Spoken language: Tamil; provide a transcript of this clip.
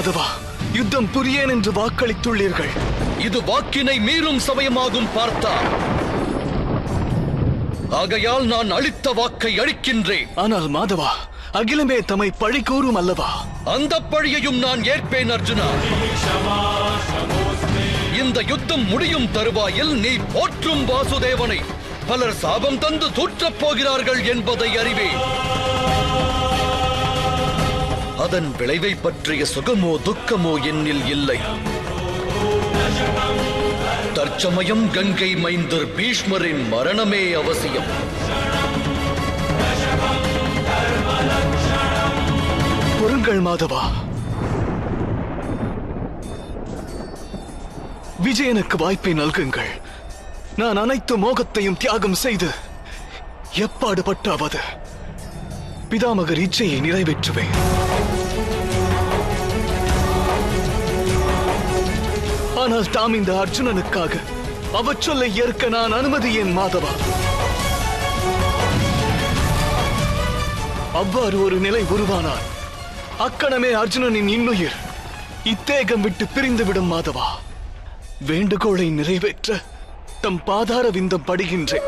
மாதவா, யுத்தம் புரியேன் என்று வாக்களித்துள்ளீர்கள். இது வாக்கினை மீறும் சமயமாகும் பார்த்தா. ஆகையால் நான் அளித்த வாக்கை அளிக்கின்றேன். ஆனால் மாதவா, அகிலமே தம்மை பழி கூறும் அல்லவா? அந்த பழியையும் நான் ஏற்பேன் அர்ஜுனா. இந்த யுத்தம் முடியும் தருவாயில் நீ போற்றும் வாசுதேவனை பலர் சாபம் தந்து தூற்றப் போகிறார்கள் என்பதை அறிவேன். அதன் விளைவை பற்றிய சுகமோ துக்கமோ என்னில் இல்லை. தற்சமயம் கங்கை மைந்தர் பீஷ்மரின் மரணமே அவசியம். பொருங்கள் மாதவா, விஜயனுக்கு வாய்ப்பை நல்குங்கள். நான் அனைத்து மோகத்தையும் தியாகம் செய்து எப்பாடுபட்டாவது பிதாமகர் இச்சையை நிறைவேற்றுவேன். ஆனால் தாம் இந்த அர்ஜுனனுக்காக அவச்சொல்லை ஏற்க நான் அனுமதியேன் மாதவா. அவ்வாறு ஒரு நிலை உருவானால் அக்கணமே அர்ஜுனனின் இன்னுயிர் இத்தேகம் விட்டு பிரிந்துவிடும் மாதவா. வேண்டுகோளை நிறைவேற்ற தம் பாதார விந்தம் படுகின்றேன்.